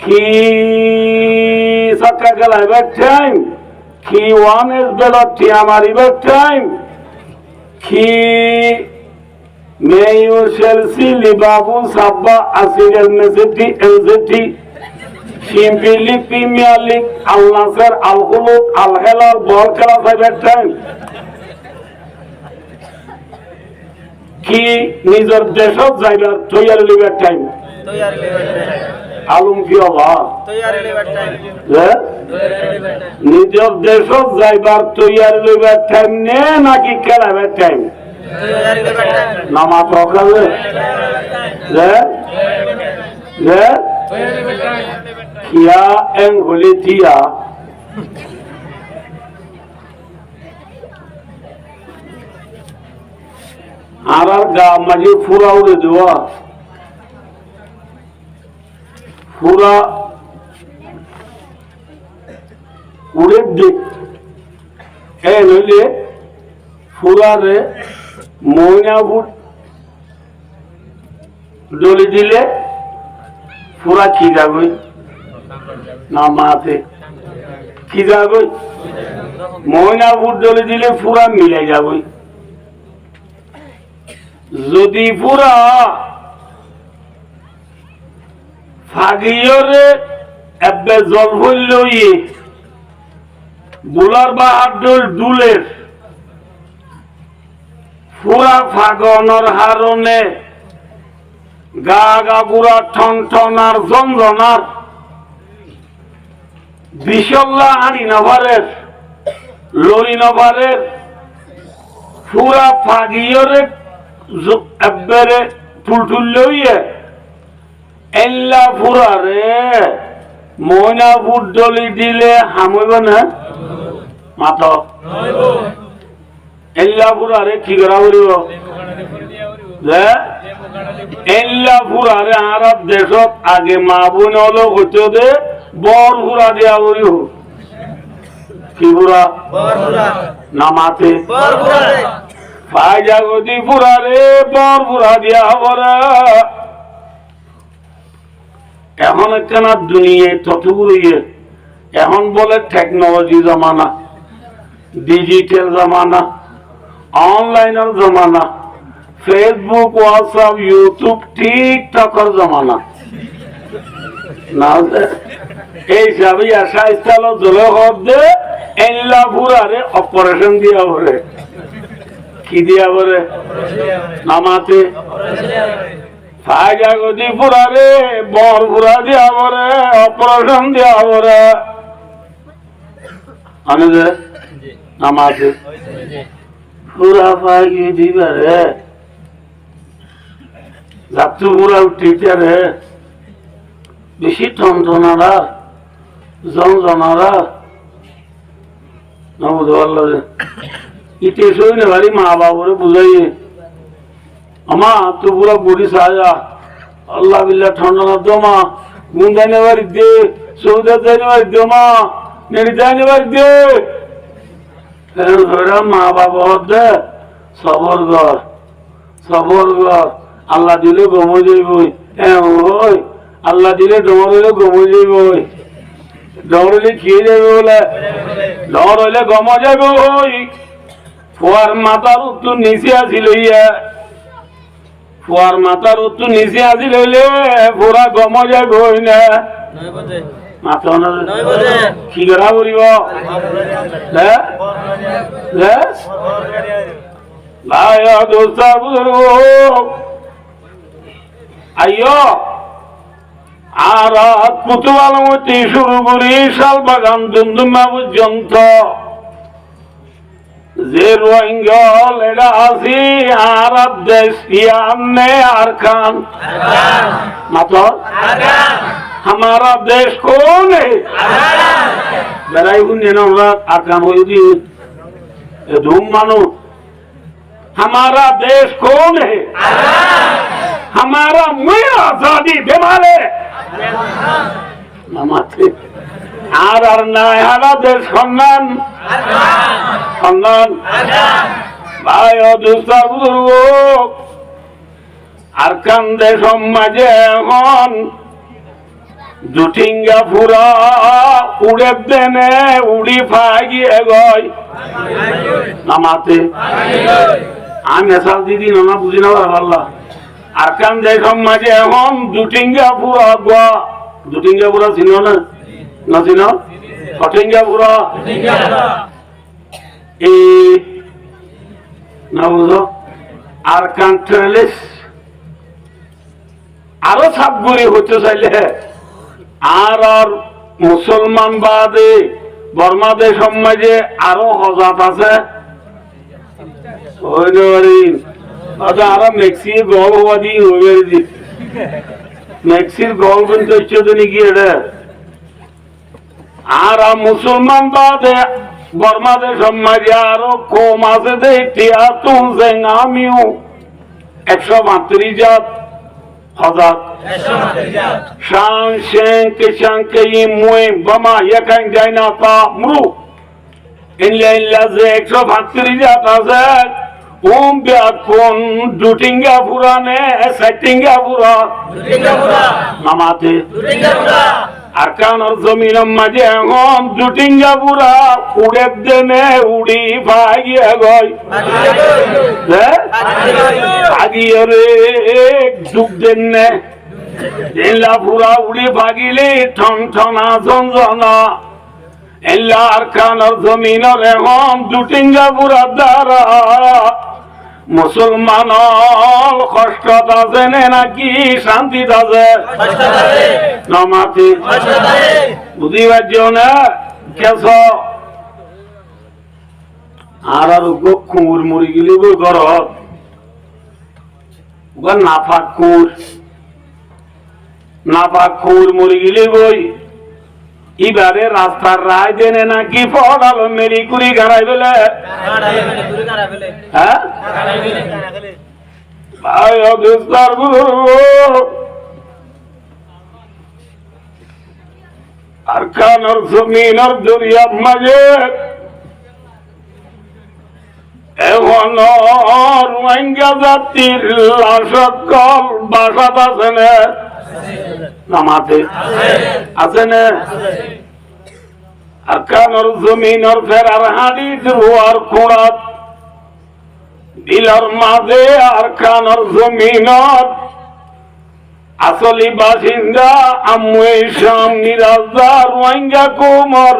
কি soccer খেলাইবার time, কি one S বেলর টিয়া মারিবার টাইম, কি মেয়ু Chelsea Liverpool সাব্বা আসিরের মেসেটি এলজেটি simply premier league আল নাসের আল হুলুদ আল হেলাল বল খেলা যাইবার টাইম, কি নিজের দেশত যাইবার তৈয়ারি লিবার টাইম আলম কি হবা নিজের দেশত যাইবার তৈয়ারি লিবার টাইম নে নাকি খেলাবার টাইম নামাজ সকালে খিয়া এঙ্গুলি দিয়া আর গা মাঝে ফুরা উড়ে দেওয়া ফুরা উড়ে দিক নইলে ফুরারে ময়না বুট ডলি দিলে ফুরা কি যাবই না মাতে কি যাবই ময়না বুট ডলি দিলে ফুরা মিলে যাবই যদি পুরা ফাগিয়রে এবে জল হইল বুলার বাহাদুর দুলের পুরা ফাগনের হারণে গা গা বুড়া ঠন ঠনার জঞ্জনার বিশল্লা আনি নভারের লরি নভারের পুরা ফাগিয়রে একবারে টুলটুল লইয়ে এল্লা ফুরারে ময়না ফুট ডলি দিলে হামইব না মাত এল্লা ফুরারে কি করা করিব এল্লা ফুরারে আর দেশত আগে মা বোন হলো হইতে দে বর ফুরা দিয়া করিব কি ফুরা না মাতে ফাইজাগতি পুরারে বর পুরা দিয়া হবরা এখন একখানা দুনিয়া ততগুড়িয়ে এখন বলে টেকনোলজি জমানা ডিজিটাল জমানা অনলাইনের জমানা ফেসবুক হোয়াটসঅ্যাপ ইউটিউব টিকটকের জমানা না এই সবই আশা স্থল জলে হতে এল্লা পুরারে অপারেশন দিয়া হরে কি দিয়া বলে নামাতে ফাইজাগতি পুরারে বর পুরা দিয়া বলে অপারেশন দিয়া বলে আমি যে নামাতে পুরা ফাইগি দিবারে যাত্রু পুরা উঠিটারে বেশি টনটনারা জনজনারা নবুধ আল্লাহ ইতে সই না ভারি মা বাবরে বুঝাইয়ে আমা তো পুরা বুড়ি সাজা আল্লাহ বিল্লাহ ঠান্ডা না দো মা গুন যাইনে বাড়ি দে সৌদা যাইনে বাড়ি দো মা নেড়ি যাইনে বাড়ি দে মা বাবা দে সবর ঘর আল্লাহ দিলে গমে যাইবই ওই আল্লাহ দিলে ডমর হইলে গমে যাইবই ডমর হইলে খেয়ে যাবে বলে ডমর হইলে গম যাবে ওই ফুয়ার মাথার উত্তর নিচে আসিল ফুয়ার মাথার উত্তর নিচে আসিল হইলে পুরা গম যাবে হই না মাথা কি করা করিব আইয় আর কুতুবালমতি শুরু করি শাল বাগান দুমদুমা পর্যন্ত যে রোহিঙ্গল এটা আছি আর দেশ ইয়ামনে আর খান মাত্র हमारा देश कौन है बेराई बुझे ना आकान हो धूम मानो हमारा देश कौन है हमारा मैं आजादी बेमारे नमाते আর নাই হারা দেশ সন্ধান সন্ধান ভাই অদুস্তা বুজুর্গ আর কান্দে সমাজে এখন দুটিঙ্গা ফুরা উড়ে দেনে উড়ি ফাগিয়ে গয় নামাতে আমি এসাল দিদি না বুঝি না আল্লাহ আর কান যাই সমাজে এখন দুটিঙ্গা ফুরা গোয়া দুটিঙ্গা ফুরা চিন না চিন কঠিঙ্গা ফুরা এই না বুঝো আর কান ট্রেলিস আরো সাবগুড়ি হতে চাইলে আর আর মুসলমান বাদে বর্মাদের সমাজে আরো হজাত আছে আরো মেক্সি গল হওয়া দিয়ে মেক্সির গল কিন্তু হচ্ছে নাকি এটা আর মুসলমান বাদে বর্মাদের সমাজে আরো কম আছে দেখিয়া তুলছে আমিও 132 জাত Hazat. Şan şen keyim muim bama yakan jaynata mru. İnle ze 132 জাত আছে দুটিঙ্গা ফুরা নে সাইটিঙ্গা ফুরা নামাতে আর কানর জমিন মাঝে এখন দুটিঙ্গা ফুরা উড়ে দেনে উড়ি ভাগিয়ে গয় ভাগিয়ে রে যুগ দেনে এলা ফুরা উড়ি ভাগিলে ঠন ঠনা ঝঞ্ঝনা এলা আর কানর জমিনের এখন দুটিঙ্গা ফুরা দ্বারা মুসলমান কষ্ট আছে নাকি শান্তি আছে নমাতি বুঝি পারছো না কেস আর খুঁড় মরি গেলি বই ঘর নাফাক খুঁড় মরি গেলি বই এবারে রাস্তার রায় দেনে নাকি পড়ালো মেরি কুড়ি গাড়াই ফেলে হ্যাঁ আর কানর জমিনের দরিয়ার মাঝে এখন রোহিঙ্গা জাতির লাশকল বাসাত আছে না নামাতে আছে না আর কানর জমিনের ফেরার হাঁড়ি রোয়ার খোঁড়াত বিলার মাঝে আর কানর জমিনের আসলি বাসিন্দা আমুই শাম নিরাজা রোহিঙ্গা কুমর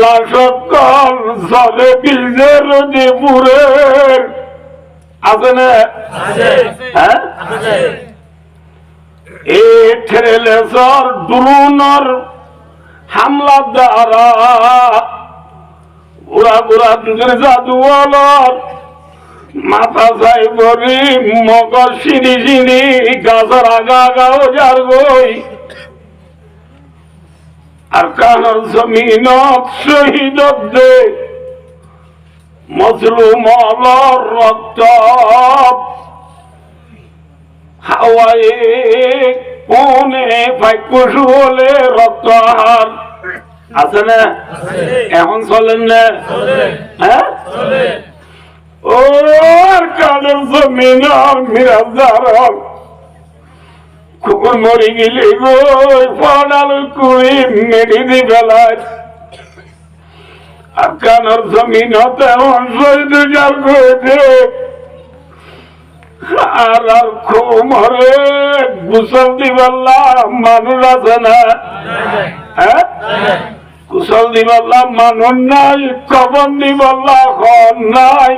লাশকল জলে বিজের দেপুরের আছে না হ্যাঁ ঠেলেছর ড্রোনের হামলা দ্বারা বুড়া বুড়া দুধের জাদুয়ালার মাথা চাই বলি মগর সিঁড়ি সিঁড়ি গাছের আগা আগাও যার গই আর কানর জমিন শহীদ দে মজলুম রক্ত হাওয়ায় কোনে ফাইকুশু হলে রক্ত আহার আছে না এখন চলেন না হ্যাঁ ও কাদের জমিন মিরাজার কুকুর মরি গেলি গো ফল কুড়ি মেডি দি বেলায় আর কানর জমিন তেমন শহীদ যার গেছে আর আর খুমরে গুসল দিবাল্লা মানুষ আছে না হ্যাঁ কুশল দিবাল্লা মানুষ নাই কবর দিবাল্লা খন নাই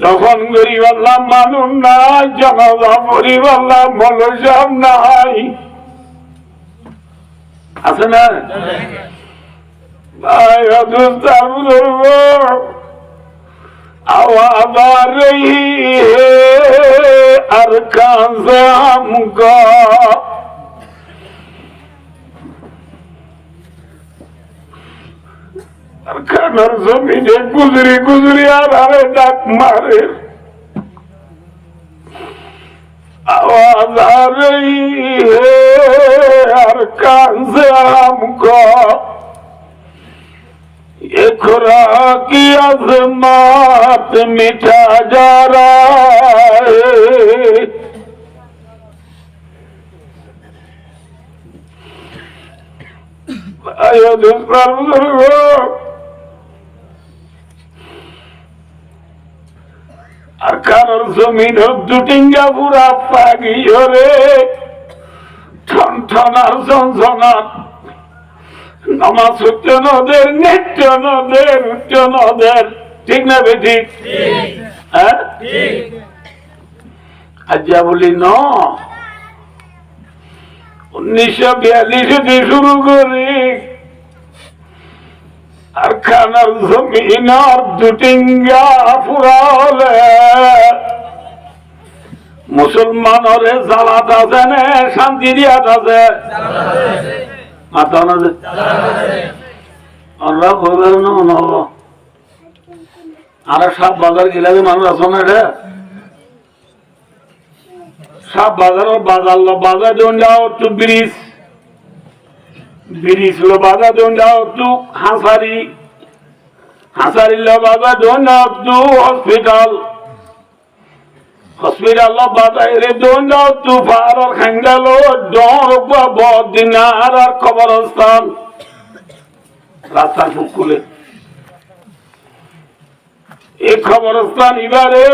দফন করিবাল্লা মানুষ নাই জানাজা পড়িবাল্লা মলসাম নাই আছে না ভাই অদুস্তার বুঝব आवाज आ रही है अरकान से हमको अरकान जमीने गुजरी गुजरी आ रहे डाक मारे आवाज आ रही है अरकान से हमको ये खुरा की अज़मत मिटा जा रहा है আর কারোর জমিন দুটিঙ্গা পুরা পাগিও রে ঠন ঠন আর ঝনঝনাত নামাজ হচ্ছে নদের নৃত্য নদের উচ্চ নদের ঠিক না বেঠিক হ্যাঁ আজ্ঞা বলি ন 1942 শুরু করি আর খানার জমিন আর দুটিঙ্গা ফুরালে মুসলমানরে জালাত আছে না শান্তি দিয়াত আছে মাথা না আমরা বলবেন না আর সব বাজার গেলে মানুষ আছে না রে সব বাজার বাজার দেন যাও একটু ব্রিজ লো বাজার দেন যাও একটু হাঁসারি লো বাজার দেন যাও একটু হসপিটাল লো বাজার দেন যাও একটু ফার খাঙ্গালো ডর বদিনার আর কবরস্থান রাস্তা ফুকুলে এই খবরস্থান এবারে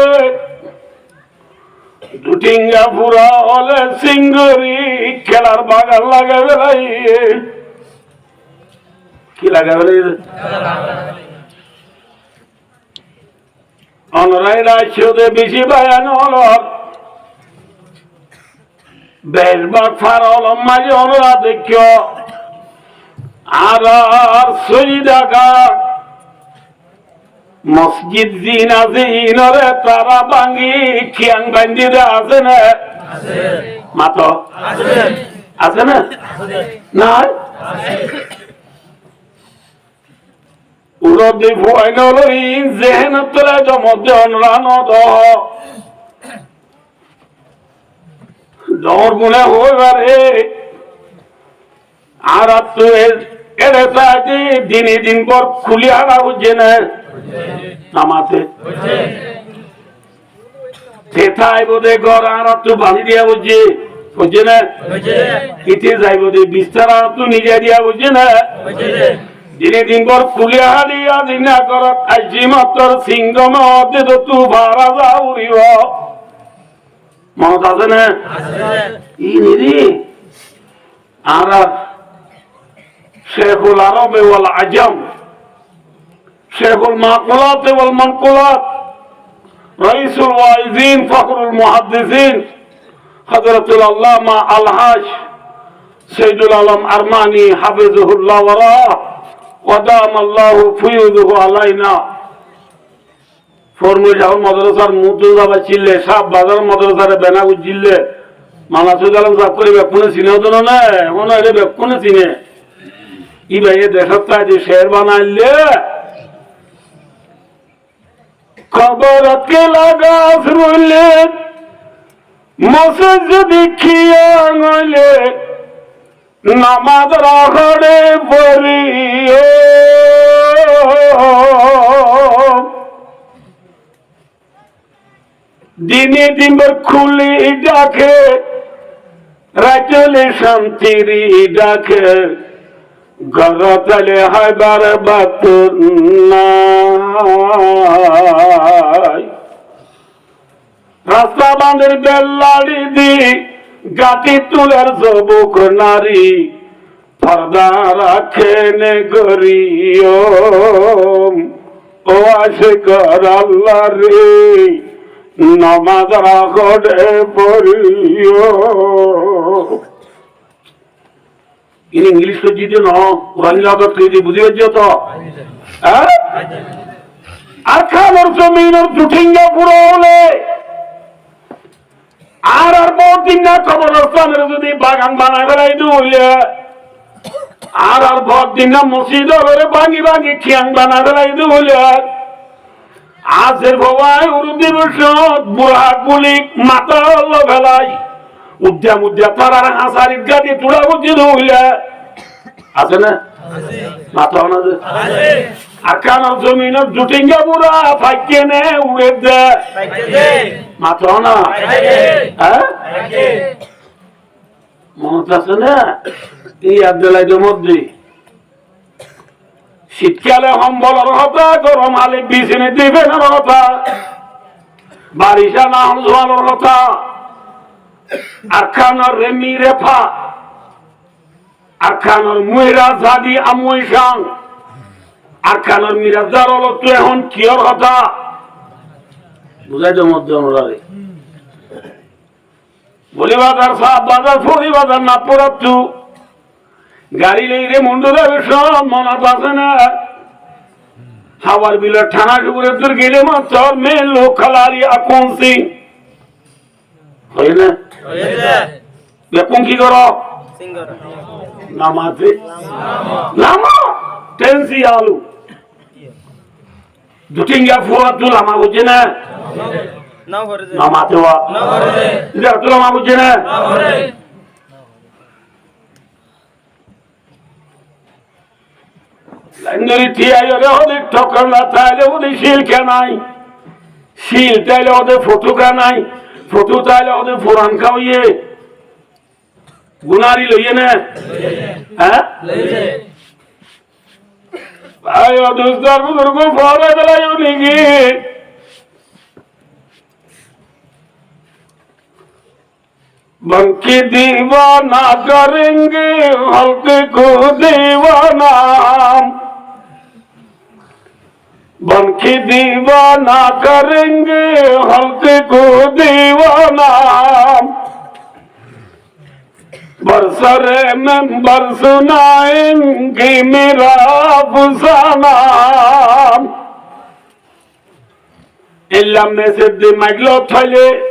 দুটিঙ্গা পুরা হলে সিঙ্গরি খেলার বাগান লাগে বেলাই কি লাগে বেলাই অনরাই রাজ্যতে বেশি বায়ান হল বেশবাগ ফার হল মাঝে অনরা দেখ আর সৈদাকা মসজিদ জিন আছে ইনরে তারা ভাঙ্গি খিয়াং বান্ধি আছে না মাত আছে না নাই উরদি ভয় নলই জেহেন তোরা জমজন রানত দর গুনে হইবারে আর তো এড়ে তাকে দিনে দিন পর খুলি হারা হচ্ছে না নামাতে সেটাই বোধে ঘর আর একটু বাঁধি দিয়া বুঝছে বুঝছে না কিতে যাই বোধে বিস্তার আর একটু নিজে দিয়া বুঝছে না দিনে দিন পর খুলিয়া হারিয়া দিনা কর আজি মাত্র সিংহম হতে তো তু ভাড়া যা উড়িব মনত আছে না ই নিরি আর শেখুল আরব ওয়াল আজম শেখুল মাকুলাত ওয়াল মানকুলাত রাইসুল ওয়াইজিন ফখরুল মুহাদ্দিসিন হযরতুল আল্লামা আল-হাজ সাইয়্যিদুল আলম আরমানি হাফিজাহুল্লাহ ওয়া রাহ ওয়া দামাল্লাহু ফুয়ুদুহু আলাইনা ফরমুল জাহ মাদ্রাসার মুতুজাবা চিল্লে সব বাজার মাদ্রাসারে বেনা উজিল্লে মানাসুদ আলম সাহেব করে বেকুনে চিনে তো না এখন এটা বেকুনে চিনে ই ভাই দেশটা যে শের বানাইলে খবর কে লাগাস রইলে মসজিদ দেখিয়া গইলে নামাজ রাখড়ে পড়িও দিনে দিন খুলি ডাকে রাজলে শান্তির ডাকে গরতলে হায়বার বাতুন নাই রাস্তা বাঁধের বেল্লাড়ি দি গাটি তুলের জবুক নারী পর্দা রাখে নে গরিও ও আসে কর আল্লাহ রে নামাজ রাখড়ে পড়িও ইন ইংলিশ তো জিতে ন ওরানিলা তো তুই বুঝি হচ্ছে তো আর খানোর জমিনের দুটিঙ্গা পুরো হলে আর বহুত দিন না কবরস্থানের যদি বাগান বানায় বেড়াই দিলে আর বহুত দিন না মসজিদ হলে ভাঙি ভাঙি খিয়াং বানায় বেড়াই দিলে আজের বাবাই উরুদি বসত বুড়া গুলি মাথা হল বেলাই উদ্যা মুদ্যা তার হাসারির গাড়ি তুড়া বুঝি দিলে আছে না মাথা না আর কানার জমিনের দুটিঙ্গা বুড়া ফাইকে নে উড়ে দে মাথা না হ্যাঁ মনত আছে না এই আব্দুল্লাহ মধ্যে শীতকালে কম্বলের কথা, গরম আলে বিছানে দিবেন কথা, বারিশা না জোয়ানোর কথা, আর খানোর রেমি রেফা, আর খানোর মুহিরা জাদি আমুই সাং, আর খানোর মিরাজার অলত্ব এখন কিয়র কথা বুঝাইতে মধ্যে অনুরাগে বলি বাজার সাপ বাজার ফরি বাজার না পড়াচ্ছু গাড়ি লেগে মন্ডুরা সব মনত আছে না হাওয়ার বিলের ঠানা শুকুরের দূর গেলে মাত্র মেন লোক খালারি আকন সিং হয় না বেকুন কি করো নামাতে নামা টেন্সি আলু দুটিঙ্গা ফুয়া তুল আমা বুঝে না নামাতে হওয়া তুল আমা বুঝে না ঠকার না তাইলে ওদের শিল কেনাই শিল তাইলে ওদের ফটো কেনাই ফটো তাইলে ওদের ফোরান খাওয়িয়ে গুনারি লইয়ে না হ্যাঁ ভাই দুস্তার বুজুর্গ ফরে দিলাই উনিকি बंकी दीवाना करेंगे हल्के को दीवाना बंकी दीवाना करेंगे हल्के को दीवाना बरसरे में बरसुनाएंगे मेरा अफसाना इल्ला में से दिमाग लो थले